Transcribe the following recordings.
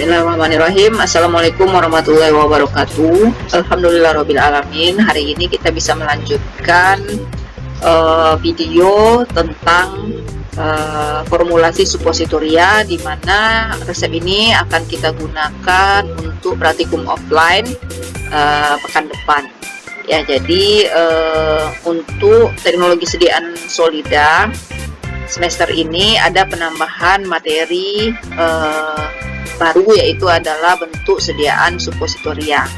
Bismillahirrahmanirrahim. Assalamualaikum warahmatullahi wabarakatuh. Alhamdulillahirrahmanirrahim. Hari ini kita bisa melanjutkan video tentang formulasi suppositoria, di mana resep ini akan kita gunakan untuk praktikum offline pekan depan. Ya, jadi untuk teknologi sediaan Solida semester ini ada penambahan materi baru, yaitu adalah bentuk sediaan suppositoria.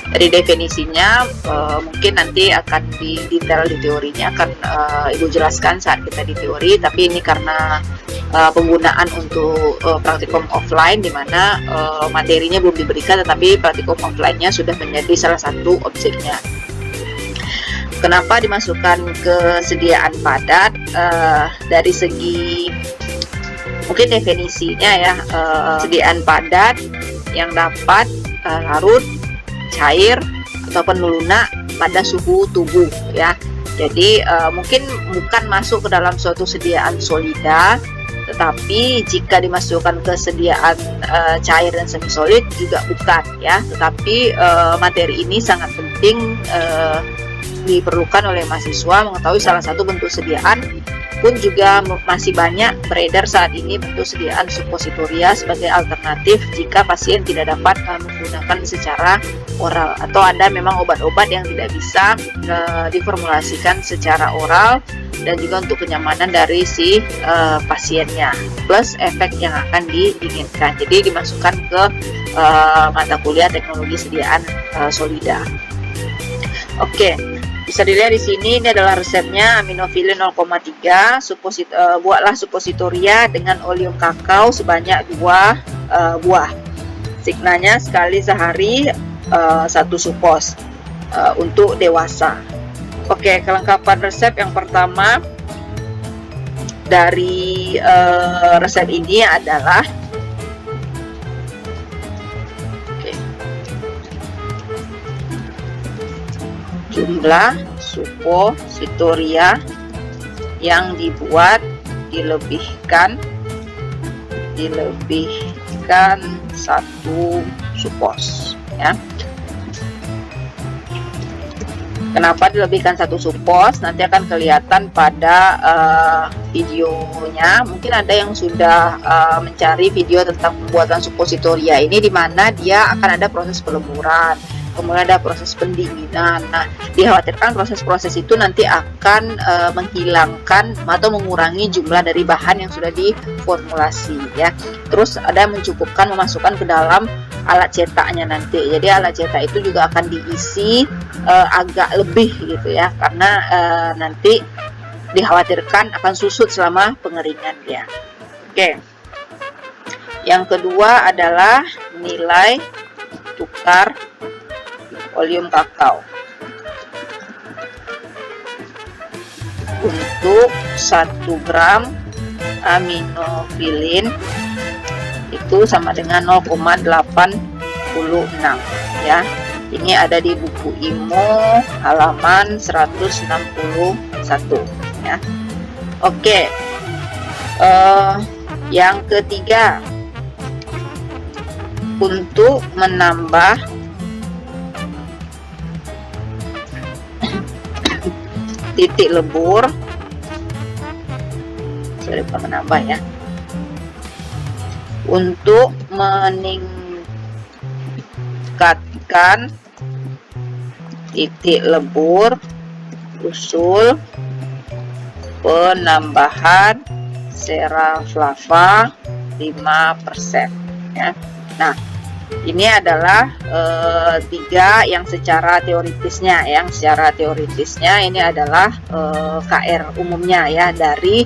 Dari definisinya mungkin nanti akan di detail di teorinya akan Ibu jelaskan saat kita di teori, tapi ini karena penggunaan untuk praktikum offline, di mana materinya belum diberikan tetapi praktikum offline-nya sudah menjadi salah satu objeknya. Kenapa dimasukkan kesediaan padat? Dari segi mungkin definisinya ya, sediaan padat yang dapat larut, cair ataupun melunak pada suhu tubuh ya. Jadi mungkin bukan masuk ke dalam suatu sediaan solida, tetapi jika dimasukkan ke sediaan cair dan semi solid juga bukan ya. Tetapi materi ini sangat penting diperlukan oleh mahasiswa mengetahui salah satu bentuk sediaan pun juga masih banyak beredar saat ini bentuk sediaan suppositoria sebagai alternatif jika pasien tidak dapat menggunakan secara oral, atau ada memang obat-obat yang tidak bisa diformulasikan secara oral dan juga untuk kenyamanan dari si pasiennya plus efek yang akan diinginkan. Jadi dimasukkan ke mata kuliah teknologi sediaan Solida. Oke. Bisa dilihat di sini, ini adalah resepnya: aminofilin 0,3, buatlah suppositoria dengan oleum kakao sebanyak 2 buah. Signanya sekali sehari 1 suppos untuk dewasa. Oke, kelengkapan resep yang pertama dari resep ini adalah jumlah suppositoria yang dibuat dilebihkan 1 suppos ya. Kenapa dilebihkan 1 suppos? Nanti akan kelihatan pada videonya. Mungkin ada yang sudah mencari video tentang pembuatan suppositoria ini, di mana dia akan ada proses peleburan, kemudian ada proses pendinginan. Nah, dikhawatirkan proses-proses itu nanti akan menghilangkan atau mengurangi jumlah dari bahan yang sudah diformulasi ya. Terus ada yang mencukupkan memasukkan ke dalam alat cetaknya nanti. Jadi alat cetak itu juga akan diisi agak lebih gitu ya, karena nanti dikhawatirkan akan susut selama pengeringan ya. Oke. Yang kedua adalah nilai tukar oleum kakao. Untuk 1 gram aminofilin itu sama dengan 0,86 ya. Ini ada di buku IMO halaman 161 ya. Oke. Yang ketiga, untuk menambah titik lebur, saya lupa menambah ya, untuk meningkatkan titik lebur, usul penambahan seraflava 5% ya. Nah, ini adalah 3 yang secara teoritisnya. Yang secara teoritisnya ini adalah KR umumnya ya, dari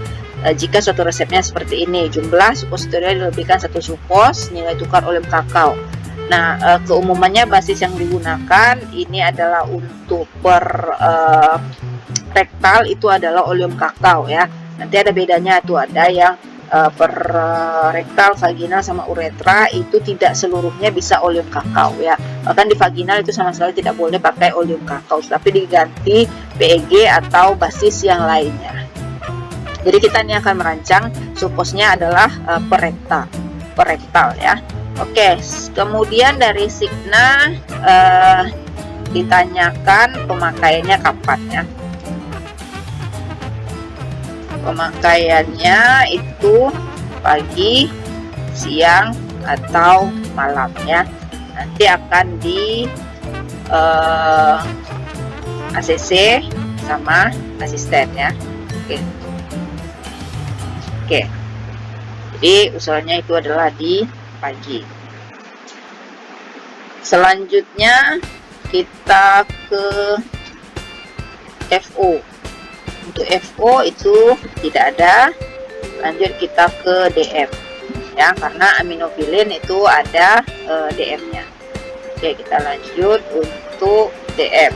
jika suatu resepnya seperti ini: jumlah suppositoria dilebihkan 1 suppos, nilai tukar oleum kakao. Nah, keumumannya basis yang digunakan ini adalah untuk per rektal itu adalah oleum kakao ya. Nanti ada bedanya tuh, ada yang per rektal, vaginal sama uretra itu tidak seluruhnya bisa oleum kakao ya. Bahkan di vaginal itu sama sekali tidak boleh pakai oleum kakao, tapi diganti PEG atau basis yang lainnya. Jadi kita ini akan merancang supposnya adalah per rektal ya. Oke, kemudian dari Signa ditanyakan pemakaiannya kapan ya. Pemakaiannya itu pagi, siang, atau malam ya. Nanti akan di ACC sama asisten ya. Oke. Jadi usulnya itu adalah di pagi. Selanjutnya kita ke FO. Untuk FO itu tidak ada. Lanjut kita ke DM ya, karena aminofilin itu ada DM-nya. Oke, kita lanjut untuk DM.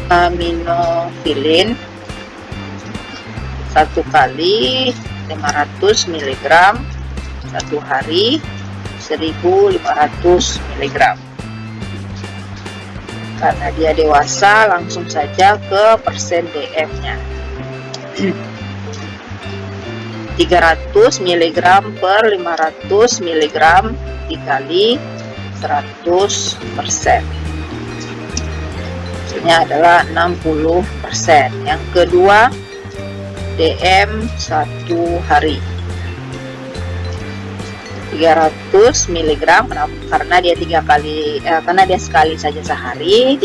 Aminofilin 1 kali 500 mg 1 hari 1500 mg. Karena dia dewasa, langsung saja ke persen DM-nya. 300 mg per 500 mg dikali 100%. Hasilnya adalah 60%. Yang kedua, DM 1 hari 300 mg karena dia 3 kali karena dia sekali saja sehari,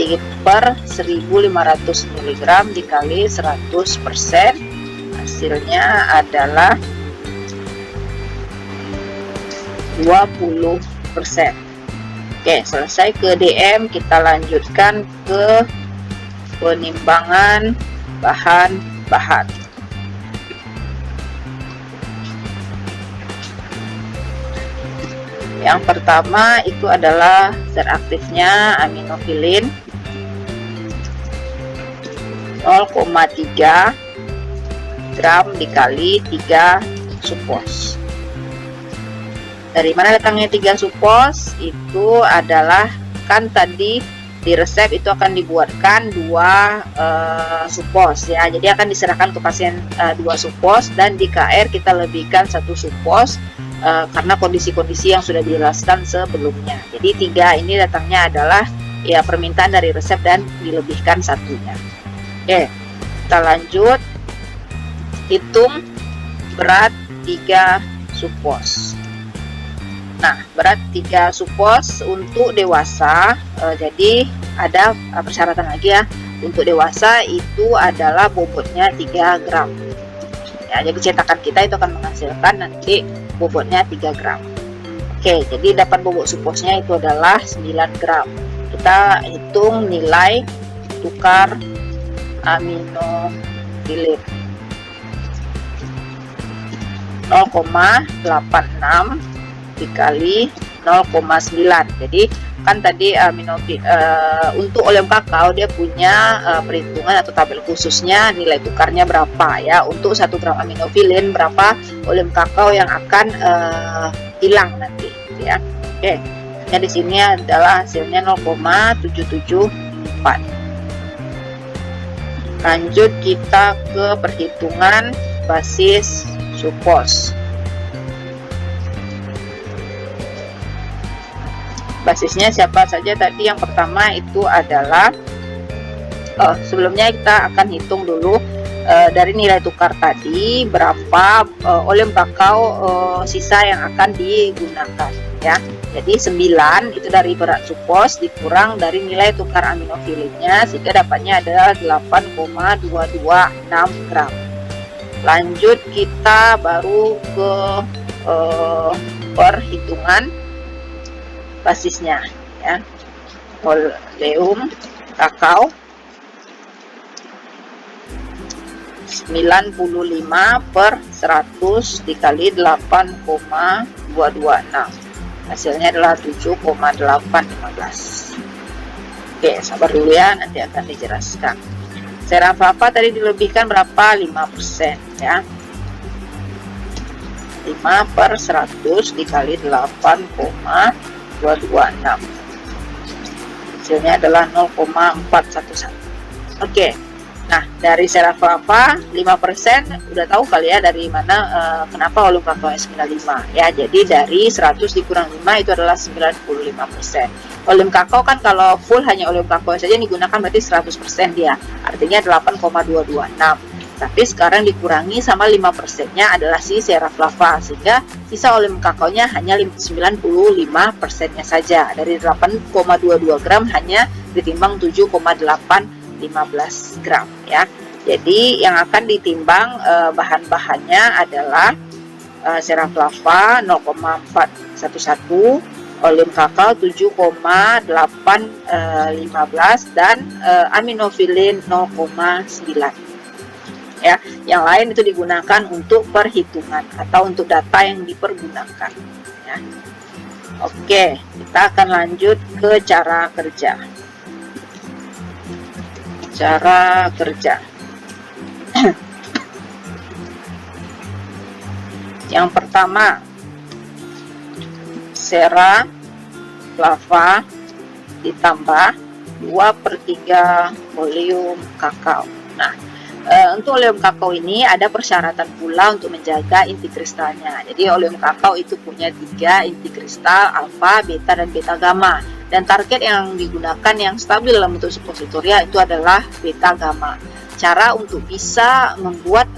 per 1500 mg dikali 100%, hasilnya adalah 20%. Oke, selesai ke DM, kita lanjutkan ke penimbangan bahan-bahan. Yang pertama itu adalah zat aktifnya aminofilin 0,3 gram dikali 3 supos. Dari mana datangnya 3 supos? Itu adalah, kan tadi di resep itu akan dibuatkan 2 supos ya. Jadi akan diserahkan ke pasien 2 supos, dan di KR kita lebihkan 1 supos karena kondisi-kondisi yang sudah dijelaskan sebelumnya. Jadi 3 ini datangnya adalah ya permintaan dari resep dan dilebihkan 1-nya. Oke, kita lanjut. Hitung berat 3 supos. Nah, berat 3 supos untuk dewasa, jadi ada persyaratan lagi ya. Untuk dewasa itu adalah bobotnya 3 gram. Ya, jadi cetakan kita itu akan menghasilkan nanti bobotnya 3 gram. Oke, jadi dapat bobot suposnya itu adalah 9 gram. Kita hitung nilai tukar aminofilin 0,86 dikali 0,9. Jadi kan tadi untuk oleum kakao dia punya perhitungan atau tabel khususnya nilai tukarnya berapa ya. Untuk 1 gram aminofilin berapa oleum kakao yang akan hilang nanti ya. Oke, nah di sini adalah hasilnya 0,774. Lanjut kita ke perhitungan basis supos. Basisnya siapa saja tadi? Yang pertama itu adalah sebelumnya kita akan hitung dulu dari nilai tukar tadi berapa oleum kakao sisa yang akan digunakan ya. Jadi 9 itu dari berat supos dikurang dari nilai tukar aminofilinnya, sehingga dapatnya adalah 8,226 gram. Lanjut kita baru ke perhitungan basisnya ya. Oleum kakao 95 per 100 dikali 8,226, hasilnya adalah 7,815. Oke, sabar dulu ya, nanti akan dijelaskan. Serafava tadi dilebihkan berapa? 5% ya. 5 per 100 dikali 8,226, hasilnya adalah 0,411. Oke, Nah, dari Seraflava 5% udah tahu kali ya dari mana kenapa oleum kakao 95 ya. Jadi dari 100 dikurang 5 itu adalah 95%. Oleum kakao kan kalau full hanya oleum kakao saja digunakan berarti 100% dia. Artinya 8,226. Tapi sekarang dikurangi sama 5%-nya adalah si Seraflava, sehingga sisa oleum kakaonya hanya 95%-nya saja. Dari 8,22 gram hanya ditimbang 7,815 gram ya. Jadi yang akan ditimbang bahan-bahannya adalah Seraflava 0,411, oleum kakao 7,815 dan aminofilin 0,9 ya. Yang lain itu digunakan untuk perhitungan atau untuk data yang dipergunakan ya. Oke, kita akan lanjut ke cara kerja. Cara kerja. Yang pertama, Seraflava ditambah 2/3 oleum kakao. Nah, untuk oleum kakao ini ada persyaratan pula untuk menjaga inti kristalnya. Jadi oleum kakao itu punya 3 inti kristal, alfa, beta, dan beta gamma. Dan target yang digunakan yang stabil dalam bentuk suppositoria itu adalah beta gamma. Cara untuk bisa membuat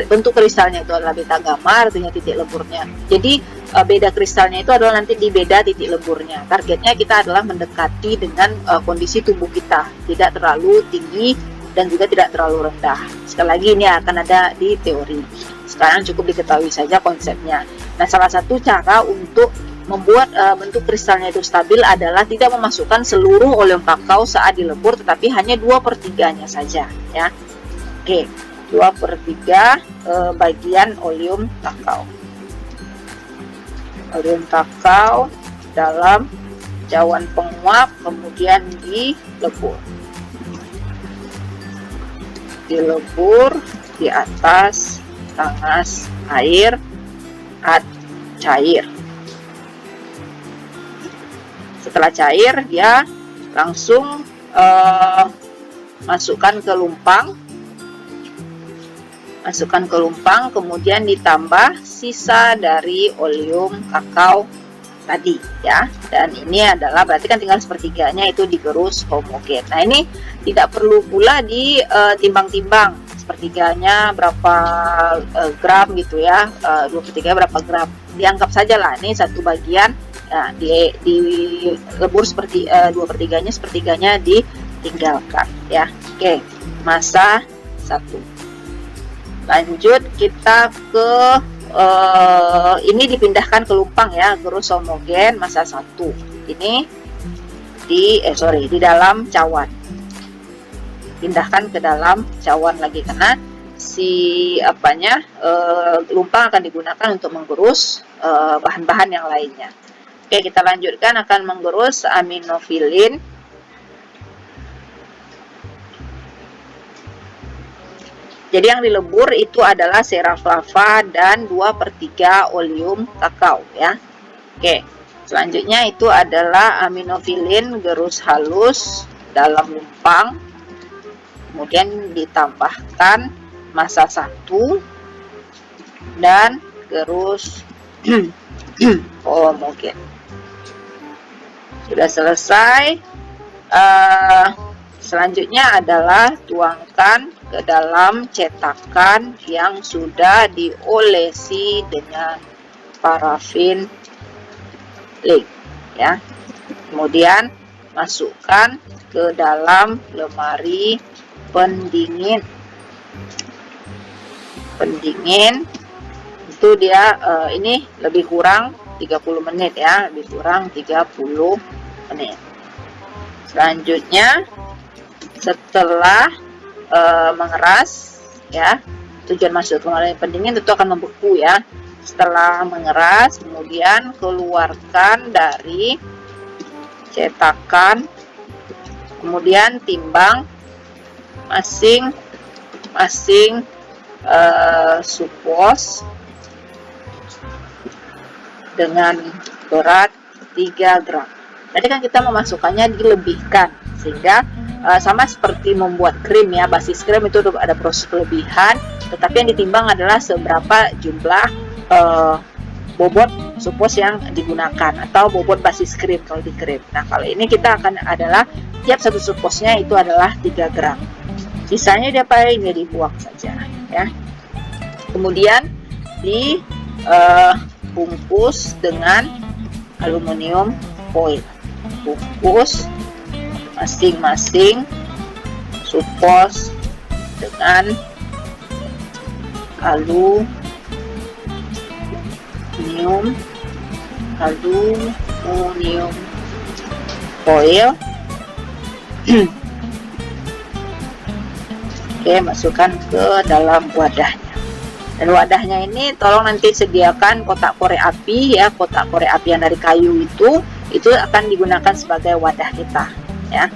bentuk kristalnya itu adalah beta gamma, artinya titik leburnya. Jadi beda kristalnya itu adalah nanti di beda titik leburnya. Targetnya kita adalah mendekati dengan kondisi tubuh kita, tidak terlalu tinggi dan juga tidak terlalu rendah. Sekali lagi ini akan ada di teori. Sekarang cukup diketahui saja konsepnya. Nah, salah satu cara untuk membuat bentuk kristalnya itu stabil adalah tidak memasukkan seluruh oleum kakao saat dilebur, tetapi hanya 2/3-nya saja ya. Oke, 2/3 bagian oleum kakao. Oleum kakao dalam cawan penguap kemudian dilebur. Dilebur di atas tanas air cair. Setelah cair, dia langsung masukkan ke lumpang, kemudian ditambah sisa dari oleum kakao tadi ya. Dan ini adalah berarti kan tinggal sepertiganya itu digerus homogen. Nah, ini tidak perlu pula ditimbang-timbang sepertiganya berapa gram gitu ya, 2/3 berapa gram. Dianggap saja lah ini satu bagian. Nah, dilebur seperti 2/3-nya, sepertiganya ditinggalkan ya. Oke, massa 1. Lanjut kita ke ini dipindahkan ke lumpang ya, gerus homogen massa 1. Ini di dalam cawan. Pindahkan ke dalam cawan lagi karena si lumpang akan digunakan untuk menggerus bahan-bahan yang lainnya. Oke, kita lanjutkan akan menggerus aminofilin. Jadi yang dilebur itu adalah Seraflava dan 2/3 oleum kakao ya. Oke, selanjutnya itu adalah aminofilin gerus halus dalam lumpang. Kemudian ditambahkan massa 1 dan gerus homogen. Sudah selesai. Selanjutnya adalah tuangkan ke dalam cetakan yang sudah diolesi dengan parafin link ya. Kemudian masukkan ke dalam lemari pendingin. Itu dia ini lebih kurang 30 menit ya, lebih kurang 30 menit. Selanjutnya setelah mengeras ya, tujuan masuk ke lemari pendingin tentu akan membeku ya. Setelah mengeras kemudian keluarkan dari cetakan, kemudian timbang masing-masing supos dengan berat 3 gram. Tadi kan kita memasukkannya dilebihkan sehingga sama seperti membuat krim ya, basis krim itu ada proses kelebihan, tetapi yang ditimbang adalah seberapa jumlah bobot supos yang digunakan atau bobot basis krim kalau di krim. Nah, kalau ini kita akan adalah tiap satu suposnya itu adalah 3 gram. Sisanya diapain? Ya dibuang saja ya. Kemudian dibungkus dengan aluminium foil. Bungkus masing-masing supos dengan aluminium foil. Oke, masukkan ke dalam wadahnya. Dan wadahnya ini tolong nanti sediakan kotak korek api ya, kotak korek api yang dari kayu itu akan digunakan sebagai wadah kita ya.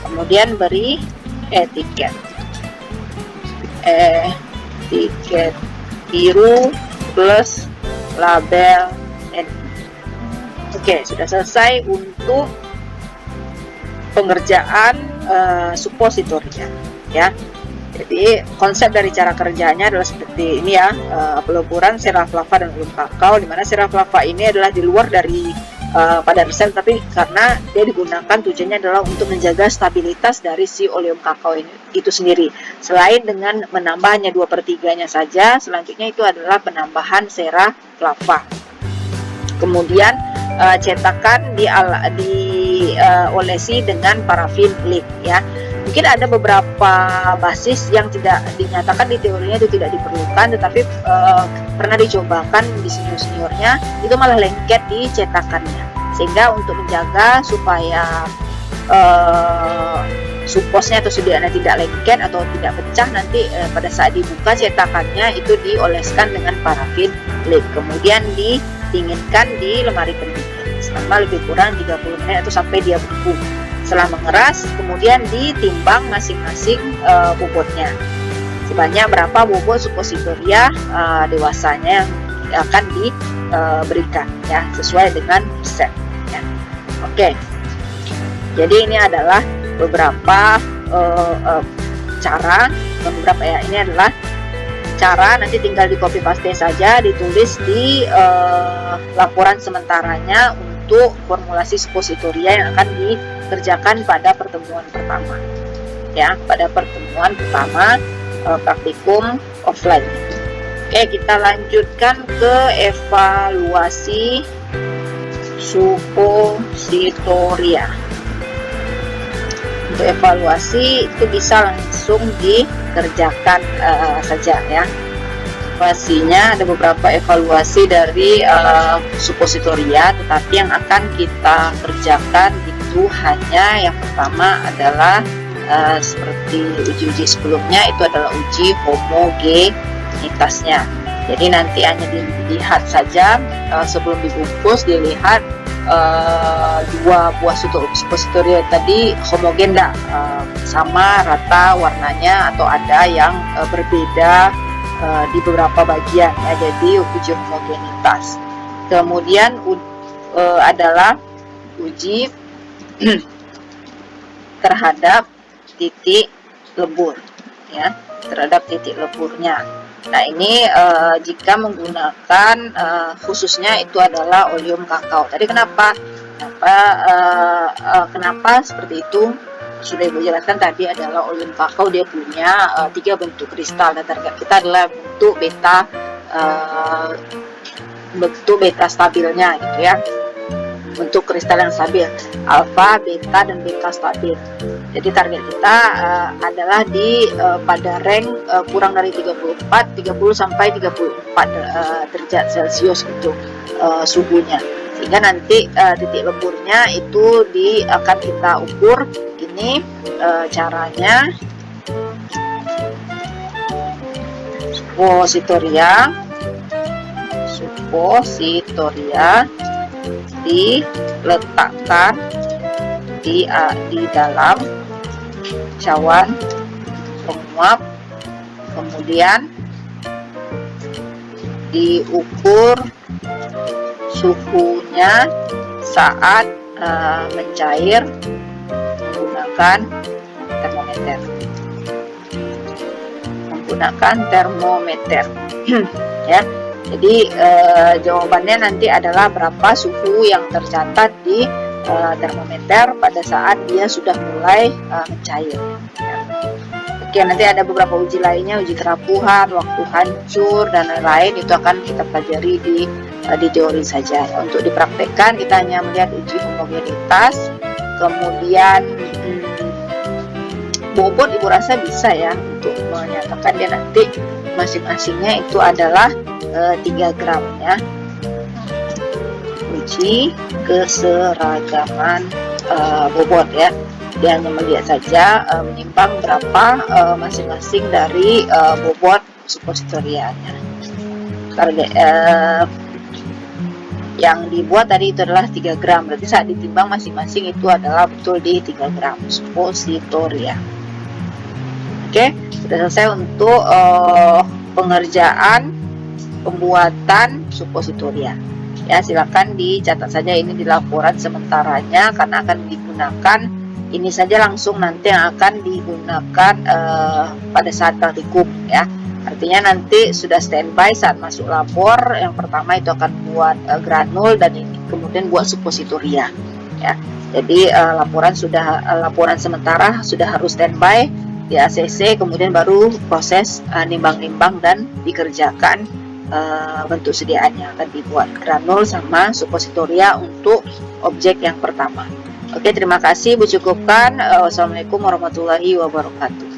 Kemudian beri etiket biru plus label NI. Oke, sudah selesai untuk pengerjaan supositornya ya. Jadi konsep dari cara kerjanya adalah seperti ini ya, peleburan sirap lava dan alum kakao, dimana sirap lava ini adalah di luar dari pada resep, tapi karena dia digunakan tujuannya adalah untuk menjaga stabilitas dari si oleum kakao itu sendiri. Selain dengan menambahnya 2/3-nya saja, selanjutnya itu adalah penambahan sera lava. Kemudian cetakan diolesi dengan parafin lead ya. Mungkin ada beberapa basis yang tidak dinyatakan di teorinya itu tidak diperlukan, tetapi pernah dicobakan di senior-seniornya itu malah lengket di cetakannya, sehingga untuk menjaga supaya suposnya atau sudutnya tidak lengket atau tidak pecah nanti pada saat dibuka cetakannya itu dioleskan dengan parafin lead, kemudian didinginkan di lemari pendingin selama lebih kurang 30 menit atau sampai dia beku. Setelah mengeras, kemudian ditimbang masing-masing bobotnya. Sebanyak berapa bobot suppositoria dewasanya yang akan diberikan ya, sesuai dengan resep ya. Oke. Jadi ini adalah beberapa cara, beberapa ya, ini adalah cara, nanti tinggal di copy paste saja, ditulis di laporan sementaranya untuk formulasi suppositoria yang akan dikerjakan pada pertemuan pertama ya, pada pertemuan pertama praktikum offline. Oke, kita lanjutkan ke evaluasi suppositoria. Untuk evaluasi itu bisa langsung dikerjakan saja ya. Evaluasinya ada beberapa evaluasi dari suppositoria, tetapi yang akan kita kerjakan itu hanya yang pertama adalah seperti uji-uji sebelumnya, itu adalah uji homogenitasnya. Jadi nanti hanya dilihat saja sebelum dibungkus, dilihat dua buah suppositoria tadi homogen enggak, sama rata warnanya atau ada yang berbeda di beberapa bagian ya, jadi uji homogenitas. Kemudian adalah uji terhadap titik lebur ya, terhadap titik leburnya. Nah ini jika menggunakan khususnya itu adalah oleum kakao. Tadi kenapa seperti itu? Sudah Ibu jelaskan tadi, adalah oleum kakao dia punya 3 bentuk kristal, dan target kita adalah bentuk beta stabilnya gitu ya, bentuk kristal yang stabil, alfa, beta, dan beta stabil. Jadi target kita adalah di pada rank kurang dari 30 sampai 34 derajat Celcius gitu suhunya, sehingga nanti titik leburnya itu akan kita ukur. Ini caranya, suppositoria diletakkan di dalam cawan penguap, kemudian diukur suhunya saat mencair menggunakan termometer. Menggunakan termometer. Ya. Jadi jawabannya nanti adalah berapa suhu yang tercatat di termometer pada saat dia sudah mulai mencair. Ya. Oke, nanti ada beberapa uji lainnya, uji kerapuhan, waktu hancur, dan lain-lain. Itu akan kita pelajari di teori saja. Untuk dipraktekkan kita hanya melihat uji homogenitas, kemudian bobot ibu rasa bisa ya untuk menyatakan dia nanti masing-masingnya itu adalah 3 gram ya. Uji keseragaman bobot ya. Dia hanya melihat saja menimbang berapa masing-masing dari bobot supositorianya. Yang dibuat tadi itu adalah 3 gram, berarti saat ditimbang masing-masing itu adalah betul di 3 gram supositoria. Oke, sudah selesai untuk pengerjaan pembuatan supositoria. Ya, silakan dicatat saja ini di laporan sementaranya karena akan digunakan ini saja langsung nanti yang akan digunakan pada saat praktikum ya. Artinya nanti sudah standby saat masuk lapor. Yang pertama itu akan buat granul dan ini kemudian buat supositoria ya. Jadi laporan sementara sudah harus standby di ACC, kemudian baru proses nimbang-nimbang dan dikerjakan bentuk sediaannya akan dibuat granul sama supositoria untuk objek yang pertama. Oke, terima kasih. Bu cukupkan. Wassalamualaikum warahmatullahi wabarakatuh.